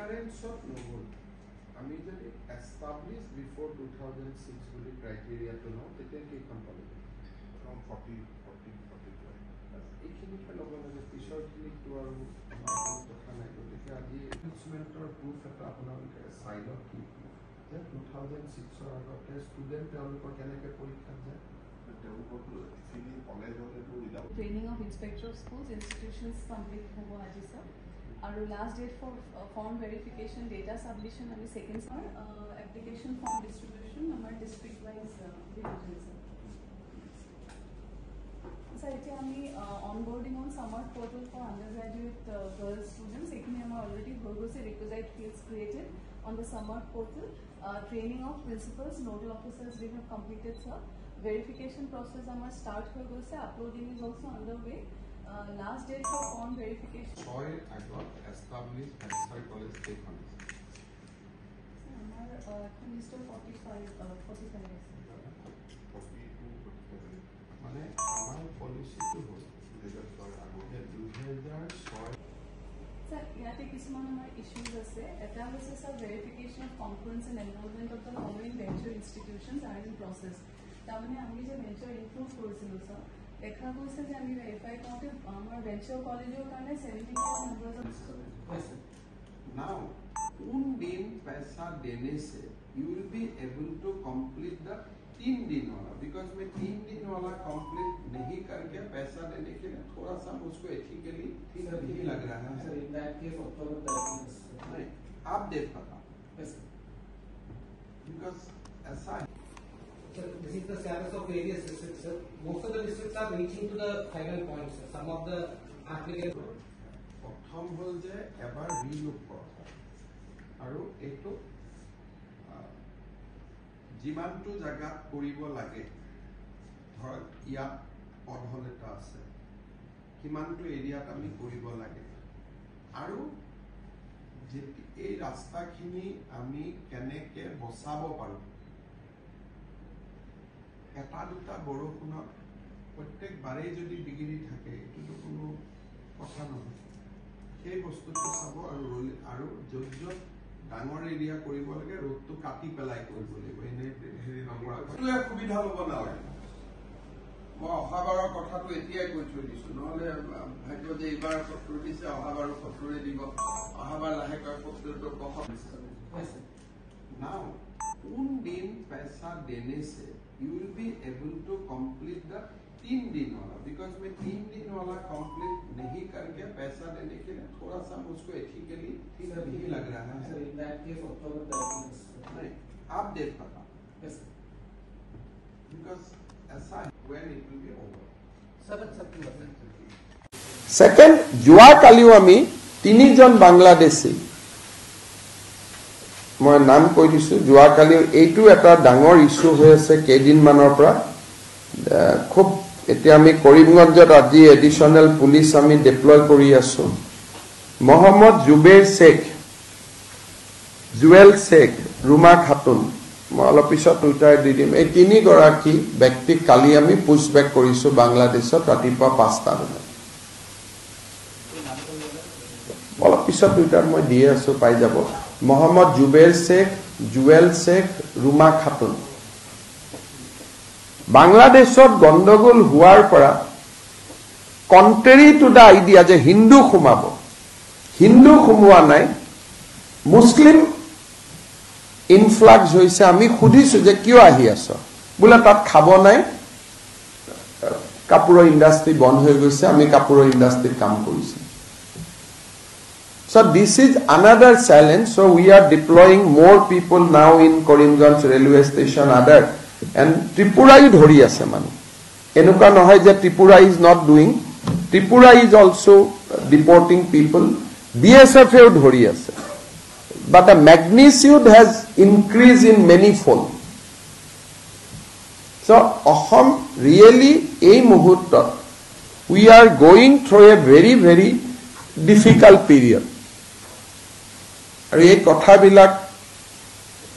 recurrence of novel. I mean, established before 2006 with criteria to know that they can follow around 40 42. এইখিনি ল'ব লাগে পিছৰ খিনিক তো আৰু কথা নাই গতিকে আজি ইনভেষ্টমেণ্টৰ প্ৰুফ এটা আপোনালোকে চাই লওক কি যে 2006 আগতে ষ্টুডেণ্ট তেওঁলোকৰ কেনেকৈ পৰীক্ষাত যায় Training of inspector of schools institutions complete hobo aji sir. Our last date for form verification data submission and second sir application form distribution our district wise division sir. Sir, it's onboarding on summer portal for undergraduate girls students. We already requisite fields created on the summer portal. Training of principals, nodal officers we have completed, sir. Verification process start uploading is also underway. Last date for form verification. Soil agro established Baxter College State College. Mr. 45 years. মানে আমার পলিসিটো হ'ল 2006 Sir, ইয়াতে কিছুমান আমাৰ issues আছে এটা হৈছে sir verification of conference and enrolment of the following venture institutions are in process তাৰমানে আমি যে ভেঞ্চাৰ ইনক্লুড কৰিছিলোঁ স্যাৰ দেখা গৈছে যে আমি ভেৰিফাই কৰোঁতে আমাৰ ভেঞ্চাৰ কলেজৰ কাৰণে 75 মেম্বাৰ্স now un din paisa dene se you will be able to complete the 3 दिन वाला because मैं 3 दिन वाला कंप्लीट नहीं करके पैसा देने के लिए थोड़ा सा मुझको एथिकली ठीक नहीं लग रहा है सर इन दैट केस अक्टूबर 30 नहीं आप देख पाता because ऐसा है sir this is the status of various districts sir most of the districts are reaching to the final point sir some of the applicants प्रथम হল যে এবাৰ ৰিলুক কৰা আৰু এটো যিমানটো জায়গাত কৰিব লাগে ধৰ ইয়াত পথল এটা আছে কিমানটো এৰিয়াত আমি কৰিব লাগে আৰু যে এই ৰাস্তাখিনি আমি কেনেকৈ বচাব পাৰো এটা দুটা বৰষুণত প্ৰত্যেকবাৰেই যদি বিগিৰি থাকে এটো কোনো কথা নহয় সেই বস্তুটো চাব আৰু য'ত ডাঙৰ এৰিয়া কৰিব লাগে ৰোডটো কাটি পেলাই কৰিব লাগিব এনে হেৰি নকৰা এইটোৱে সুবিধা ল'ব নালাগে মই অহাবাৰৰ কথাটো এতিয়াই কৈ থৈ দিছো নহ'লে ভাগ্য যে এইবাৰ 70 দিছে অহাবাৰৰ 70 দিব অহাবাৰ লাহেকৈ 70 কম নাও un दिन पैसा देने से you will be able to complete the 3 दिन वाला because मैं 3 दिन वाला कंप्लीट नहीं करके पैसा देने के लिए थोड़ा सा मुझको एथिकली ठीक नहीं लग रहा है sir in that case अक्टूबर 30 नहीं आप देख पाता because ऐसा when it will be over 7 September second जुआ कालिও আমি তিনিজন বাংলাদেশী মই নাম কৈ দিছো जुआ कालिও এইটো এটা ডাঙৰ ইস্যু হৈ আছে কেইদিন মানৰ পৰা খুব এতিয়া আমি কৰিমগঞ্জত আজি এডিশনাল পুলিশ আমি ডিপ্লয় কৰি আছো মোহাম্মদ জুবেৰ শেখ জুৱেল শেখ ৰুমা খাতুন মই অলপ পিছত টুইটাৰ দি দিম এই তিনি গৰাকী ব্যক্তিক কালি আমি পুছবেক কৰিছো বাংলাদেশত ৰাতিপুৱা 5টা বজাত অলপ পিছত টুইটাৰ মই দি আছো পাই যাব মোহাম্মদ জুবেৰ শেখ জুৱেল শেখ ৰুমা খাতুন বাংলাদেশত গণ্ডগোল হোৱাৰ পৰা কন্ট্ৰেৰী টু দা আইডিয়া যে হিন্দু খুমাব হিন্দু খুমোৱা নাই মুসলিম ইনফ্লাক্স হৈছে আমি খুদিছো যে কিয় আহি আছো বুলা তাত খাব নাই কাপোৰৰ ইন্ডাষ্ট্ৰি বন্ধ হৈ গৈছে আমি কাপোৰৰ ইন্ডাষ্ট্ৰিত কাম কৰিছো So this is another challenge. So we are deploying more people now in Karimganj railway station other and Tripura is dhori ase manu enuka nohoy je Tripura is not doing Tripura is also deporting people BSF e dhori ase but the magnitude has increased in many fold so Assam really ei muhurtot we are going through a very very difficult period আৰু এই কথাবিলাক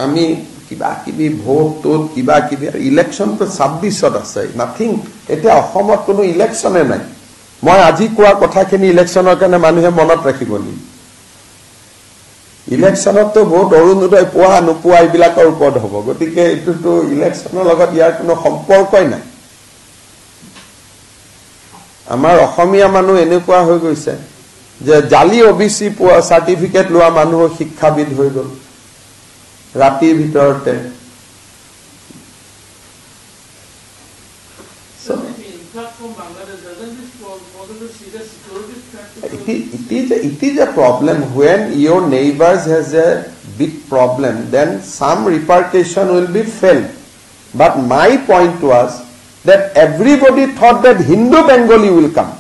আমি কিবা কিবি vote তোত কিবা কিবি election তো 26ত আছে নাথিং এটা অসমত কোনো ইলেকশনে নাই মই আজি কোৱা কথাখিনি ইলেকশনৰ কাৰণে মানুহে মনত ৰাখিব নি ইলেকশ্যনতো ভোট অৰুণোদয় পোৱা নোপোৱা এইবিলাকৰ ওপৰত হ'ব গতিকে এইটোতো ইলেকশ্যনৰ লগত ইয়াৰ কোনো সম্পৰ্কই নাই আমাৰ অসমীয়া মানুহ এনেকুৱা হৈ গৈছে যে জালি ওবিসি পোৱা সাৰ্টিফিকেট লোৱা মানুহ শিক্ষাবিদ হৈ গল ৰাতিৰ ভিতৰতে It is a problem when your neighbors has a big problem, then some repercussion will be felt. But my point was that everybody thought that Hindu Bengali will come.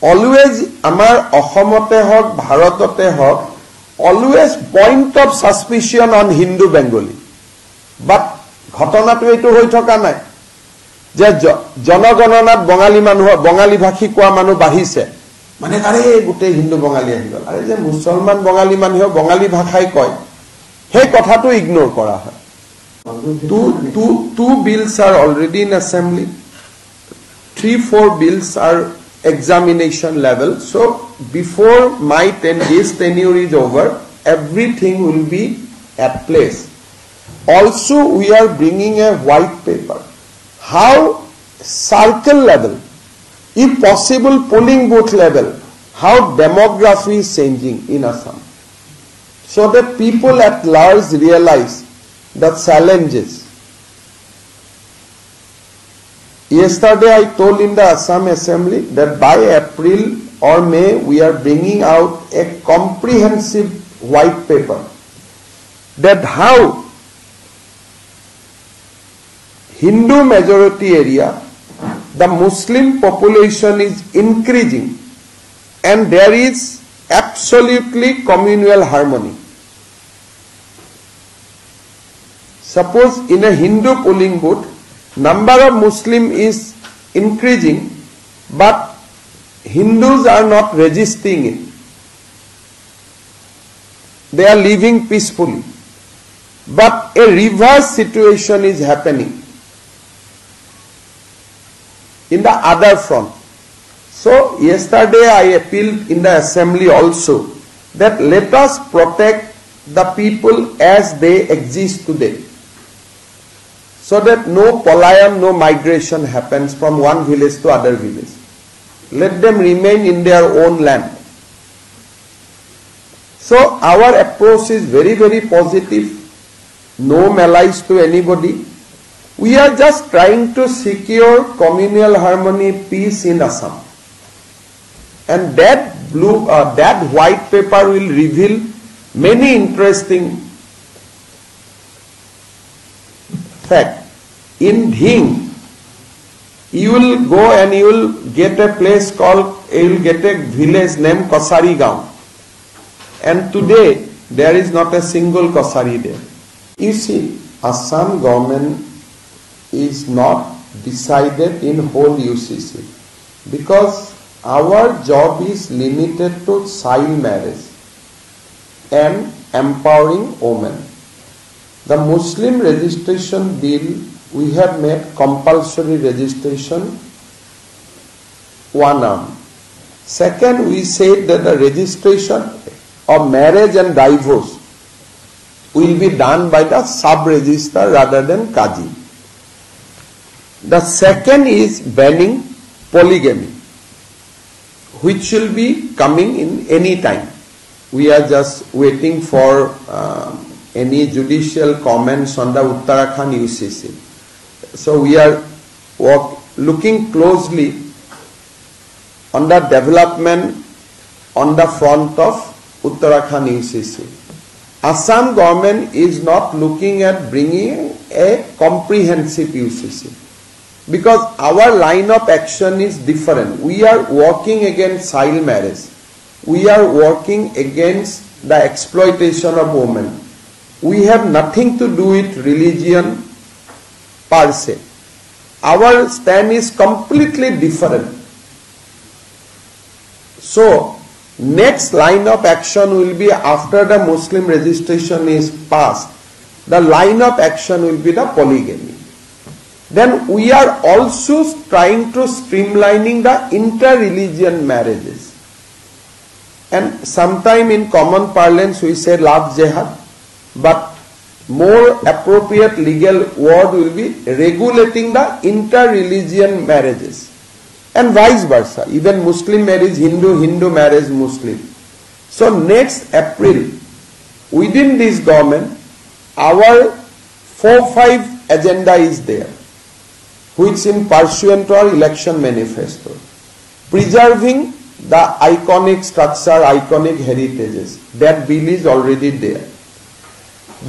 Always, amar Ahomote hok, Bharatote hok, always point of suspicion on Hindu Bengali. But ঘটনা তো এইটো হৈ থকা নাই যে জনগণনাত বঙালী ভাষী কোৱা মানুহ বাঢ়িছে মানে আৰে গোটেই হিন্দু বঙালী আহি গল আৰে যে মুছলমান বঙালী মানুহে বঙালী ভাষাই কয় সেই কথাটো ইগনোৰ কৰা হয় two bills are already in assembly 3-4 bills are examination level so before my 10 days tenure is over everything will be at place. Also, we are bringing a white paper. How circle level, if possible polling booth level, how demography is changing in Assam. So that people at large realize the challenges. Yesterday I told in the Assam Assembly that by April or May we are bringing out a comprehensive white paper. That how Hindu majority area, the Muslim population is increasing and there is absolutely communal harmony. Suppose in a Hindu polling booth, number of Muslim is increasing but Hindus are not resisting it. They are living peacefully. But a reverse situation is happening in the other front. So yesterday I appealed in the assembly also that let us protect the people as they exist today so that no palayam, no migration happens from one village to other village. Let them remain in their own land. So our approach is very, very positive. No malice to anybody. We are just trying to secure communal harmony, peace in Assam. And that white paper will reveal many interesting facts. In Dhing, you will go and you will get a place called, you will get a village named Kosari Gaon. And today, there is not a single Kosari there. You see, Assam government is not decided in whole UCC because our job is limited to child marriage and empowering women. The Muslim registration bill, we have made compulsory registration one arm. Second, we said that the registration of marriage and divorce will be done by the sub-registrar rather than Kaji. The second is banning polygamy, which will be coming in any time. We are just waiting for any judicial comments on the Uttarakhand UCC. So we are looking closely on the development on the front of Uttarakhand UCC. Assam government is not looking at bringing a comprehensive UCC. Because our line of action is different. We are working against child marriage. We are working against the exploitation of women. We have nothing to do with religion per se. Our stand is completely different. So, next line of action will be after the Muslim registration is passed. The line of action will be the polygamy. Then we are also trying to streamlining the inter-religion marriages. and sometime in common parlance we say love jihad, but more appropriate legal word will be regulating the inter-religion marriages and vice versa. Even Muslim marriage Hindu, Hindu marriage Muslim. So next April, within this government, our 4-5 agenda is there, which in pursuant to our election manifesto, preserving the iconic structure, iconic heritages. That bill is already there.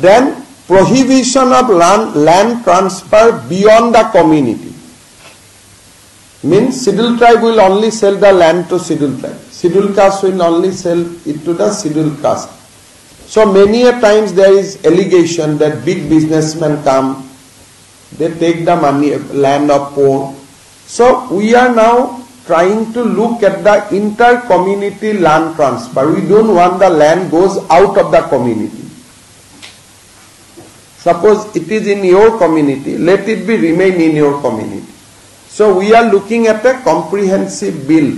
Then prohibition of land transfer beyond the community. Means scheduled tribe will only sell the land to scheduled tribe. Scheduled caste will only sell it to the scheduled caste. So many a times there is allegation that big businessmen come, they take the money, land of poor. So we are now trying to look at the inter-community land transfer. We don't want the land goes out of the community. Suppose it is in your community, let it be remain in your community. So we are looking at a comprehensive bill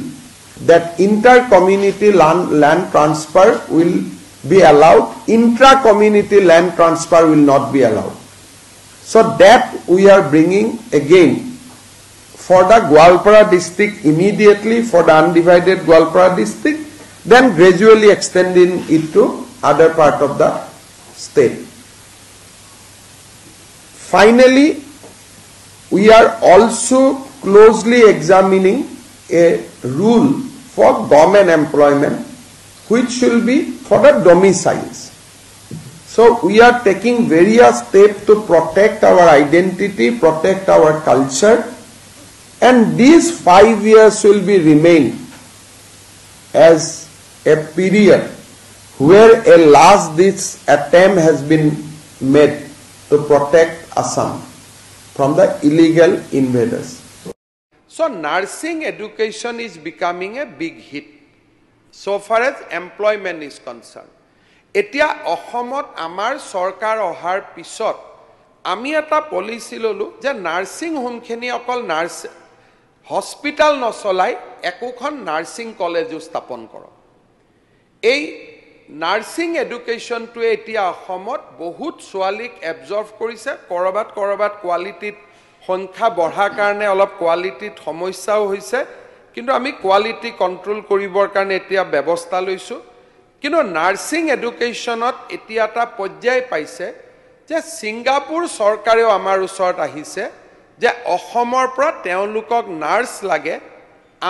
that inter-community land transfer will be allowed, intra-community land transfer will not be allowed. So that we are bringing again for the Goalpara district immediately, for the undivided Goalpara district, then gradually extending it to other part of the state. Finally, we are also closely examining a rule for government employment which will be for the domiciles. So we are taking various steps to protect our identity, protect our culture, and these 5 years will be remain as a period where a last-ditch attempt has been made to protect Assam from the illegal invaders. So nursing education is becoming a big hit so far as employment is concerned. Etia Ohomot Amar Sarkar Ohar Pisot আমি এটা policy ললো যে nursing home খিনি অকল nurse hospital নচলাই একোখন nursing কলেজো স্থাপন কৰক। এই নাৰ্সিং এডুকেশনটো এতিয়া অসমত বহুত ছোৱালীক এবজৰ্ভ কৰিছে। কৰবাত কৰবাত কোৱালিটিত সংখ্যা বঢ়াৰ কাৰণে অলপ কোৱালিটিত সমস্যাও হৈছে, কিন্তু আমি কোৱালিটি কন্ট্ৰোল কৰিবৰ কাৰণে এতিয়া ব্যৱস্থা লৈছো। কিন্তু নাৰ্সিং এডুকেশনত এতিয়া এটা পৰ্যায় পাইছে যে সিঙ্গাপুৰ চৰকাৰেও আমাৰ ওচৰত আহিছে যে অসমৰ পৰা তেওঁলোকক নাৰ্স লাগে।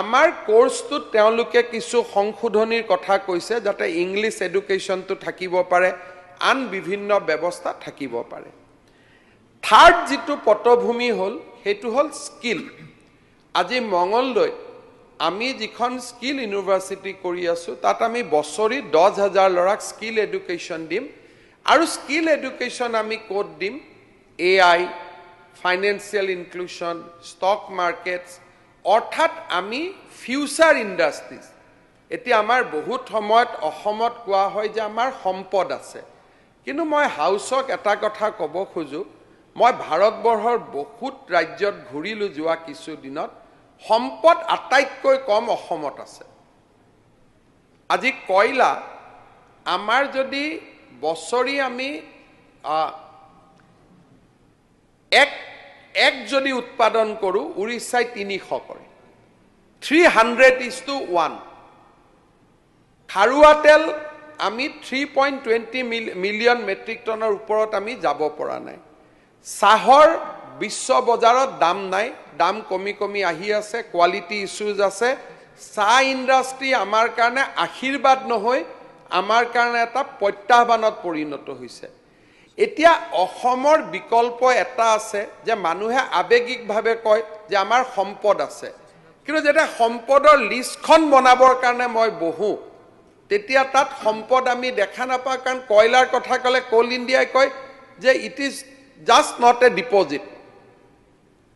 আমাৰ কোৰ্সটোত তেওঁলোকে কিছু সংশোধনীৰ কথা কৈছে যাতে ইংলিছ এডুকেশনটো থাকিব পাৰে, আন বিভিন্ন ব্যৱস্থা থাকিব পাৰে। থাৰ্ড যেটো পটভূমি হল হেতু হল স্কিল। আজি মঙ্গলদৈ আমি যিখন স্কিল ইউনিভাৰ্সিটি কৰি আছো তাত আমি বছৰি 10,000 লৰাক স্কিল এডুকেশন দিম। আৰু স্কিল এডুকেশন আমি কোড দিম AI, ফাইনেন্সিয়াল ইনক্লুশন, ষ্টক মাৰ্কেটস, অৰ্থাৎ আমি ফিউচাৰ ইন্ডাস্ট্ৰিজ। এতিয়া আমাৰ বহুত সময়ত অসমত কোৱা হয় যে আমাৰ সম্পদ আছে, কিন্তু মই হাউসক এটা কথা কব খোজো, মই ভাৰতবৰ্ষৰ বহুত ৰাজ্যত ঘূৰিলো যোৱা কিছু দিনত, সম্পদ আটাইতকৈ কম অসমত আছে। আজি কয়লা আমাৰ যদি বছৰি আমি এক যদি উৎপাদন কৰো, উৰিষ্যাই 300 কৰে, 300:1। খাৰুৱা তেল আমি 3.20 মিলিয়ন মেট্ৰিক টনৰ ওপৰত আমি যাব পৰা নাই। চাহৰ বিশ্ব বজাৰত দাম নাই, দাম কমি কমি আহি আছে, কোৱালিটি ইস্যুজ আছে। চাহ ইণ্ডাষ্ট্ৰি আমাৰ কাৰণে আশীৰ্বাদ নহয়, আমাৰ কাৰণে এটা প্ৰত্যাহ্বানত পৰিণত হৈছে। এতিয়া অসমৰ বিকল্প এটা আছে যে মানুহে আবেগিকভাৱে কয় যে আমাৰ সম্পদ আছে, কিন্তু যেতিয়া সম্পদৰ লিষ্টখন বনাবৰ কাৰণে মই বহো তেতিয়া তাত সম্পদ আমি দেখা নাপাওঁ। কাৰণ কয়লাৰ কথা ক'লে কোল ইণ্ডিয়াই কয় যে it is just not a deposit.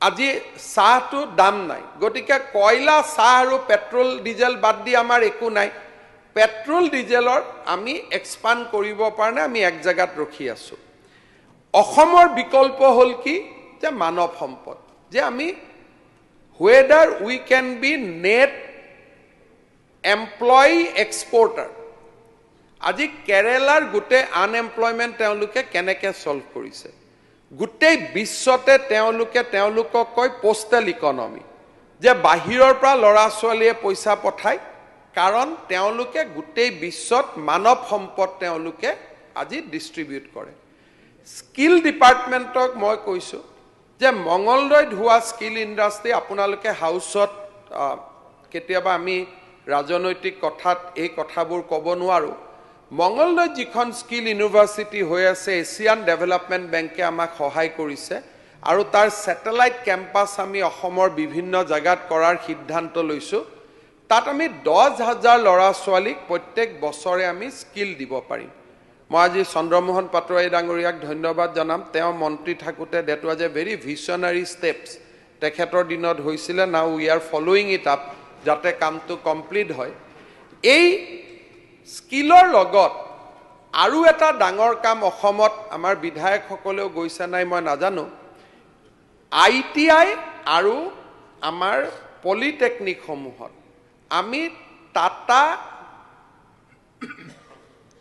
আজি চাহটো দাম নাই, গতিকে কয়লা, চাহ আৰু পেট্ৰল ডিজেল বাদ দি আমাৰ একো নাই। পেট্ৰল ডিজেলৰ আমি এক্সপান্ড কৰিব পৰা নাই, আমি এক জায়গাত ৰখি আছো। অসমৰ বিকল্প হল কি যে মানৱ সম্পদ, যে আমি whether we can be net employee exporter আজি কেৰেলাৰ গোটেই আনএমপ্লয়মেণ্ট তেওঁলোকে কেনেকৈ সলভ কৰিছে গোটেই বিশ্বতে তেওঁলোকক কয় পোষ্টেল ইকনমি যে বাহিৰৰ পৰা ল'ৰা ছোৱালীয়ে পইচা পঠায় কাৰণ তেওঁলোকে গোটেই বিশ্বত মানৱ সম্পদ তেওঁলোকে আজি ডিস্ট্ৰিবিউট কৰে স্কিল ডিপাৰ্টমেণ্টক মই কৈছোঁ যে মঙ্গলদৈত হোৱা স্কিল ইণ্ডাষ্ট্ৰি আপোনালোকে হাউচত কেতিয়াবা আমি ৰাজনৈতিক কথাত এই কথাবোৰ ক'ব নোৱাৰোঁ মঙ্গলদৈত যিখন স্কিল ইউনিভাৰ্চিটি হৈ আছে এছিয়ান ডেভেলপমেণ্ট বেংকে আমাক সহায় কৰিছে আৰু তাৰ ছেটেলাইট কেম্পাছ আমি অসমৰ বিভিন্ন জাগাত কৰাৰ সিদ্ধান্ত লৈছোঁ তাত আমি 10,000 ল'ৰা ছোৱালীক প্ৰত্যেক বছৰে আমি স্কিল দিব পাৰিম মই আজি চন্দ্ৰমোহন পাটোৱাৰী ডাঙৰীয়াক ধন্যবাদ জনাম তেওঁ মন্ত্ৰী থাকোঁতে that was a very visionary steps তেখেতৰ দিনত হৈছিলে now we are following it up যাতে কামটো কমপ্লিট হয় এই স্কিলৰ লগত আৰু এটা ডাঙৰ কাম অসমত আমাৰ বিধায়কসকলেও গৈছে নাই মই নাজানো ITI আৰু আমাৰ পলিটেকনিকসমূহত আমি টাটা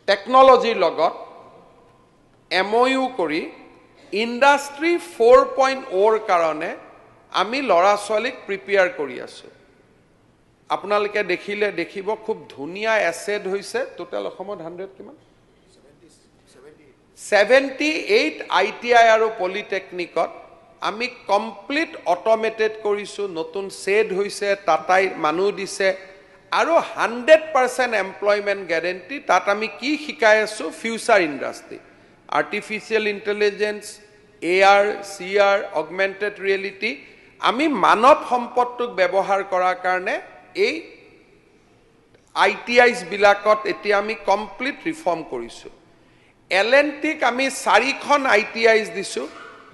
টেকনলজিৰ লগত MOU কৰি ইণ্ডাষ্ট্ৰী 4.0 কাৰণে আমি ল'ৰা ছোৱালীক প্ৰিপেয়াৰ কৰি আছোঁ আপোনালোকে দেখিব খুব ধুনীয়া এছেড হৈছে টোটেল অসমত 100 কিমান 78 ITI আৰু পলিটেকনিকত আমি কমপ্লিট অটোমেটেড কৰিছোঁ নতুন ছেড হৈছে টাটাই মানুহ দিছে আৰু 100% এমপ্লয়মেণ্ট গ্যাৰেণ্টি তাত আমি কি শিকাই আছোঁ future industry artificial intelligence AR CR augmented reality আমি মানৱ সম্পদটোক ব্যৱহাৰ কৰাৰ কাৰণে এই ITIs বিলাকত এতিয়া আমি কমপ্লিট ৰিফৰ্ম কৰিছোঁ L&Tক আমি 4খন ITIs দিছোঁ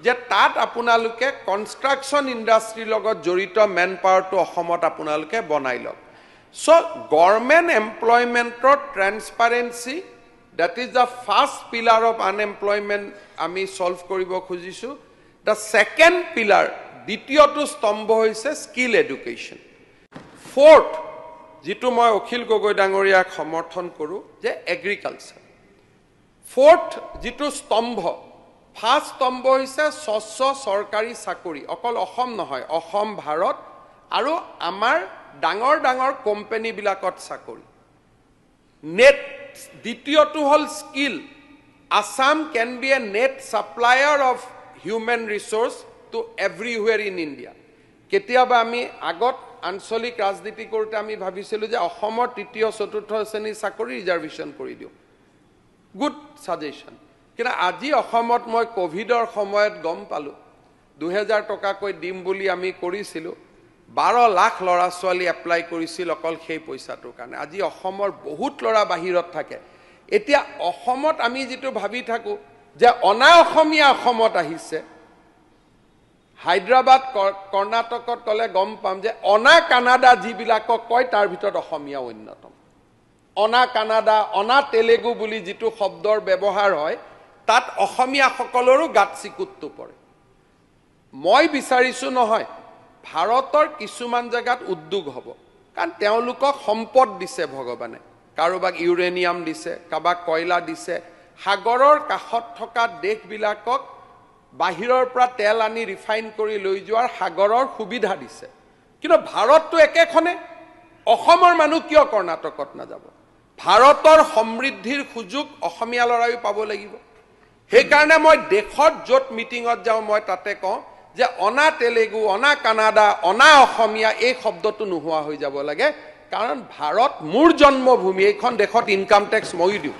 যে তাত আপোনালোকে কনষ্ট্ৰাকশ্যন ইণ্ডাষ্ট্ৰীৰ লগত জড়িত মেন পাৱাৰটো অসমত আপোনালোকে বনাই লওক সো গভৰ্ণমেণ্ট এমপ্লয়মেণ্টৰ transparency that is the first pillar of unemployment আমি সলভ কৰিব খুজিছোঁ দ্য ছেকেণ্ড পিলাৰ দ্বিতীয়টো স্তম্ভ হৈছে স্কিল এডুকেশ্যন ফোৰ্থ যেটো মই অখিল গগৈ ডাঙৰীয়াক সমৰ্থন কৰোঁ যে এগ্ৰিকালচাৰ ফোৰ্থ যেটো স্তম্ভ ফাৰ্ষ্ট স্তম্ভ হৈছে স্বচ্ছ চৰকাৰী চাকৰি অকল অসম নহয় অসম ভাৰত আৰু আমাৰ ডাঙৰ ডাঙৰ কোম্পানীবিলাকত চাকৰি নেট দ্বিতীয়টো হ'ল skill Assam can be a net supplier of human resource to everywhere in India কেতিয়াবা আমি আগত আঞ্চলিক ৰাজনীতি কৰোঁতে আমি ভাবিছিলোঁ যে অসমৰ তৃতীয় চতুৰ্থ শ্ৰেণীৰ চাকৰি ৰিজাৰ্ভেশ্যন কৰি দিওঁ গুড ছাজেশ্যন কিন্তু আজি অসমত মই কোভিডৰ সময়ত গম পালোঁ 2000 টকাকৈ দিম বুলি আমি কৰিছিলোঁ 12 লাখ ল'ৰা ছোৱালী এপ্লাই কৰিছিল অকল সেই পইচাটোৰ কাৰণে আজি অসমৰ বহুত ল'ৰা বাহিৰত থাকে এতিয়া অসমত আমি যেটো ভাবি থাকোঁ যে অনা অসমীয়া অসমত আহিছে হায়দৰাবাদ কৰ্ণাটকত ক'লে গম পাম যে অনা কানাডা যিবিলাকক কয় তাৰ ভিতৰত অসমীয়া অন্যতম অনা কানাডা অনা তেলেগু বুলি যেটো শব্দৰ ব্যৱহাৰ হয় তাত অসমীয়া সকলৰো গাত চিকুটটো পৰে মই বিচাৰিছোঁ নহয় ভাৰতৰ কিছুমান জায়গাত উদ্যোগ হ'ব কাৰণ তেওঁলোকক সম্পদ দিছে ভগৱানে কাৰোবাক ইউৰেনিয়াম দিছে কাৰোবাক কয়লা দিছে সাগৰৰ কাষত থকা দেশবিলাকক বাহিৰৰ পৰা তেল আনি ৰিফাইন কৰি লৈ যোৱাৰ সাগৰৰ সুবিধা দিছে কিন্তু ভাৰতটো একেখনে অসমৰ মানুহ কিয় কৰ্ণাটকত নাযাব ভাৰতৰ সমৃদ্ধিৰ সুযোগ অসমীয়া লৰাইও পাব লাগিব সেইকাৰণে মই দেশত য'ত মিটিঙত যাওঁ মই তাতে কওঁ যে অনা তেলেগু অনা কানাডা অনা অসমীয়া এই শব্দটো নোহোৱা হৈ যাব লাগে কাৰণ ভাৰত মোৰ জন্মভূমি এইখন দেশত ইনকাম টেক্স মই দিওঁ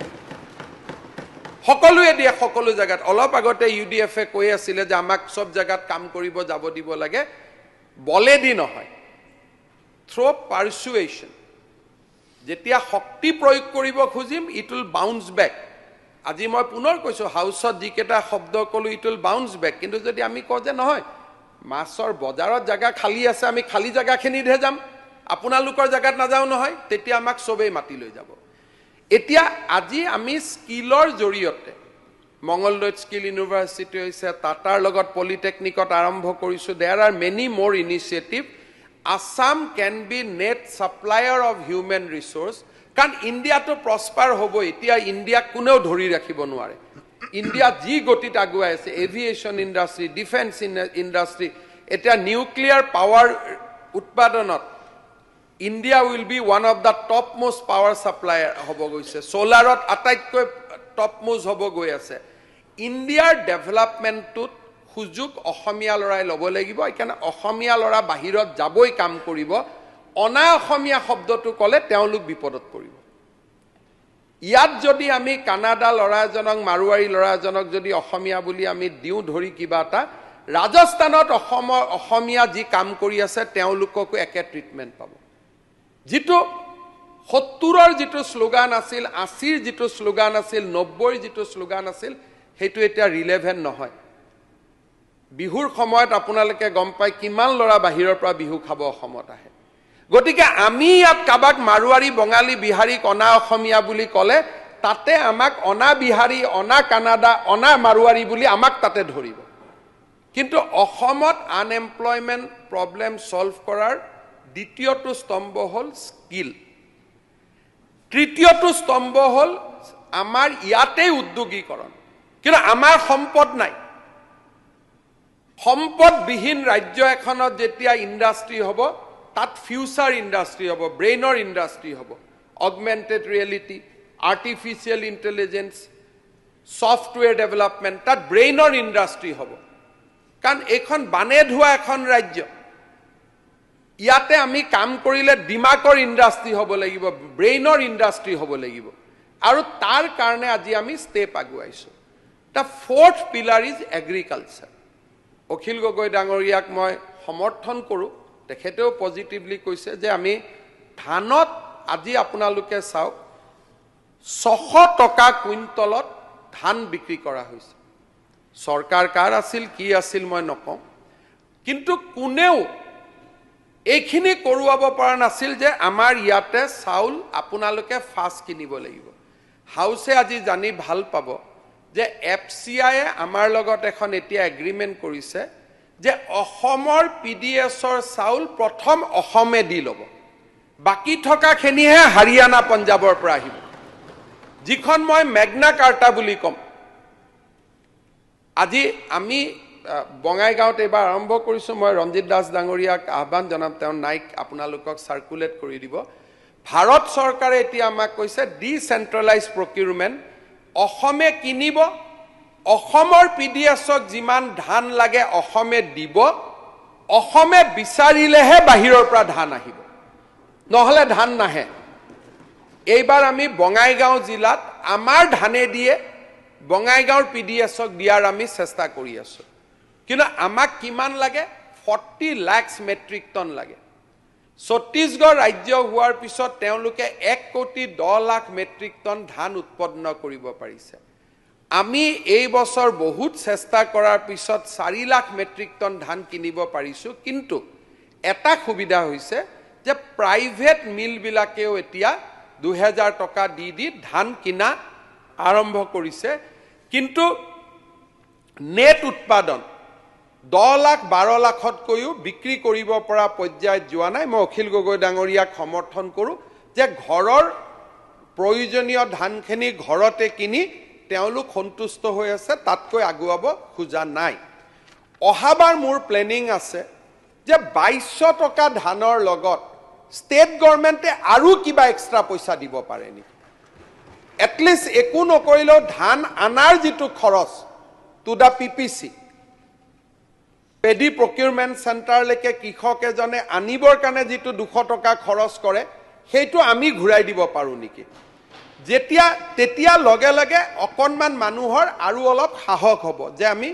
সকলোৱে দিয়ে সকলো জায়গাত অলপ আগতে UDF-এ কৈ আছিলে যে আমাক সব জায়গাত কাম কৰিব যাব দিব লাগে বলেদি নহয় থ্ৰু পাৰসুৱেশ্যন যেতিয়া শক্তি প্ৰয়োগ কৰিব খুজিম ইট উইল বাউন্স বেক আজি মই পুনৰ কৈছোঁ হাউচত যিকেইটা শব্দ ক'লোঁ ইট উইল বাউন্স বেক কিন্তু যদি আমি কওঁ যে নহয় মাছৰ বজাৰত জায়গা খালী আছে আমি খালী জায়গাখিনিতহে যাম আপোনালোকৰ জায়গাত নাযাওঁ নহয় তেতিয়া আমাক চবেই মাতি লৈ যাব এতিয়া আজি আমি স্কিলৰ জৰিয়তে মঙ্গলদৈত স্কিল ইউনিভাৰ্চিটি হৈছে টাটাৰ লগত পলিটেকনিকত আৰম্ভ কৰিছোঁ দেয়াৰ আৰ মেনি মোৰ initiative Assam can be net supplier of human resource. কাৰণ ইণ্ডিয়াটো প্ৰস্পাৰ হ'ব এতিয়া ইণ্ডিয়া কোনেও ধৰি ৰাখিব নোৱাৰে ইণ্ডিয়া যি গতিত আগুৱাই আছে এভিয়েশ্যন ইণ্ডাষ্ট্ৰি ডিফেন্স ইণ্ডাষ্ট্ৰি এটা নিউক্লিয়াৰ পাৱাৰ উৎপাদনত India will be one of the top most power supplier হ'ব গৈছে সোলাৰত আটাইতকৈ টপ মোষ্ট হ'ব গৈ আছে ইণ্ডিয়াৰ ডেভেলপমেণ্টটোত সুযোগ অসমীয়া লৰাই ল'ব লাগিব এইকাৰণে অসমীয়া লৰা বাহিৰত যাবই কাম কৰিব অনা অসমীয়া শব্দটো ক'লে তেওঁলোক বিপদত পৰিব ইয়াত যদি আমি কানাডা লৰা এজনক মাৰুৱাৰী লৰা এজনক যদি অসমীয়া বুলি আমি দিও ধৰি কিবা এটা ৰাজস্থানত অসমীয়া যি কাম কৰি আছে তেওঁলোককো একে ট্ৰিটমেন্ট পাব যিটো 70ৰ যিটো স্লোগান আছিল 80ৰ যিটো স্লোগান আছিল 90ৰ যিটো স্লোগান আছিল হেতু এটা ৰিলেভেন্ট নহয় বিহুৰ সময়ত আপোনালোকে গম পাই কিমান লৰা বাহিৰৰ পৰা বিহু খাব অসমত আহে গতিকে আমি ইয়াত কাবাক মাৰুৱাৰী বঙালী বিহাৰী অনা অসমীয়া বুলি ক'লে তাতে আমাক অনা বিহাৰী অনা কানাডা অনা মাৰুৱাৰী বুলি আমাক তাতে ধৰিব কিন্তু অসমত আনএমপ্লয়মেন্ট প্ৰবলেম সলভ কৰাৰ দ্বিতীয়টো স্তম্ভ হল স্কিল তৃতীয়টো স্তম্ভ হল আমাৰ ইয়াতে উদ্যোগীকৰণ কিন্তু আমাৰ সম্পদ নাই সম্পদবিহীন ৰাজ্য এখনত যেতিয়া ইণ্ডাষ্ট্ৰি হ'ব তাত ফিউচাৰ ইণ্ডাষ্ট্ৰি হ'ব ব্ৰেইনৰ ইণ্ডাষ্ট্ৰি হ'ব augmented reality artificial intelligence software development তাত ব্ৰেইনৰ ইণ্ডাষ্ট্ৰি হ'ব কাৰণ এখন বানে ধোৱা এখন ৰাজ্য ইয়াতে আমি কাম কৰিলে দিমাকৰ ইণ্ডাষ্ট্ৰি হ'ব লাগিব ব্ৰেইনৰ ইণ্ডাষ্ট্ৰি হ'ব লাগিব আৰু তাৰ কাৰণে আজি আমি ষ্টেপ আগুৱাইছো The fourth pillar is agriculture. Akhil Gogoi ডাঙৰীয়াক মই সমৰ্থন কৰো তেখেতেও পজিটিভলি কৈছে যে আমি ধানত আজি আপোনালোকে চাওক 600 টকা কুইণ্টলত ধান বিক্ৰী কৰা হৈছে সৰকাৰ কাৰ আছিল কি আছিল মই নকম কিন্তু কোনেও এইখিনি কৰোৱাব পৰা নাছিল যে আমাৰ ইয়াতে চাউল আপোনালোকে ফাষ্ট কিনিব লাগিব হাউসে আজি জানি ভাল পাব যে এফসিআই আমাৰ লগত এখন এতিয়া এগ্ৰিমেন্ট কৰিছে যে অসমৰ পিডিএছৰ চাউল প্ৰথম অসমে দি লব বাকি থকা খেনিহে হাৰিয়ানা পঞ্জাবৰ পৰা আহিব যিখন মই মেগনা কাৰ্টা বুলি কম আজি আমি বঙাইগাঁৱত এবাৰ আৰম্ভ কৰিছো মই ৰঞ্জিত দাস ডাঙৰীয়াক আহ্বান জনাম তেওঁ নাইক আপোনালোকক সাৰ্কুলেট কৰি দিব ভাৰত চৰকাৰে এতিয়া আমাক কৈছে ডিসেন্ট্ৰেলাইজ প্ৰকিউৰমেন্ট অসমে কিনিব অসমৰ পিডিএছক যিমান ধান লাগে অসমে দিব অসমে বিচাৰিলেহে বাহিৰৰ পৰা ধান আহিব নহলে ধান নাহে এইবাৰ আমি বঙাইগাঁও জিলাত আমাৰ ধানে দিয়ে বঙাইগাঁওৰ পিডিএছক দিয়াৰ আমি চেষ্টা কৰি আছো কিন্তু আমাক কিমান লাগে 40 লাখ মেট্ৰিক টন লাগে ছত্তীশগড় ৰাজ্য হোৱাৰ পিছত তেওঁলোকে 1,10 লাখ মেট্ৰিক টন ধান উৎপাদন কৰিব পাৰিছে আমি এই বছৰ বহুত চেষ্টা কৰাৰ পিছত 4 লাখ মেট্ৰিক টন ধান কিনিব পাৰিছো কিন্তু এটা সুবিধা হৈছে যে প্ৰাইভেট মিল বিলাকেও এতিয়া 2000 টকা দি ধান কিনা আৰম্ভ কৰিছে কিন্তু নেট উৎপাদন 10 লাখ 12 লাখতকৈও বিক্ৰী কৰিব পৰা পৰ্যায়ত যোৱা নাই মই অখিল গগৈ ডাঙৰীয়াক সমৰ্থন কৰো যে ঘৰৰ প্ৰয়োজনীয় ধানখিনি ঘৰতে কিনি তেওঁলোক সন্তুষ্ট হৈ আছে তাতকৈ আগুৱাব খোজা নাই অহাবাৰ মোৰ প্লেনিং আছে যে 2200 টকা ধানৰ লগত ষ্টেট গভৰ্ণমেণ্টে আৰু কিবা এক্সট্ৰা পইচা দিব পাৰে নেকি এটলিষ্ট একো নকৰিলেও ধান আনাৰ যিটো খৰচ to the PPC paddy procurement centre লেকে কৃষক এজনে আনিবৰ কাৰণে যিটো 200 টকা খৰচ কৰে সেইটো আমি ঘূৰাই দিব পাৰো নেকি যেতিয়া তেতিয়া লগে লগে অকনমান মানুহৰ আৰু অলপ সাহস হ'ব যে আমি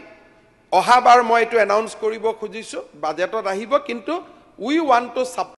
অহাবাৰ মই এটো এনাউন্স কৰিব খুজিছো বাজেটত আহিব কিন্তু উই ওয়ান্ট টু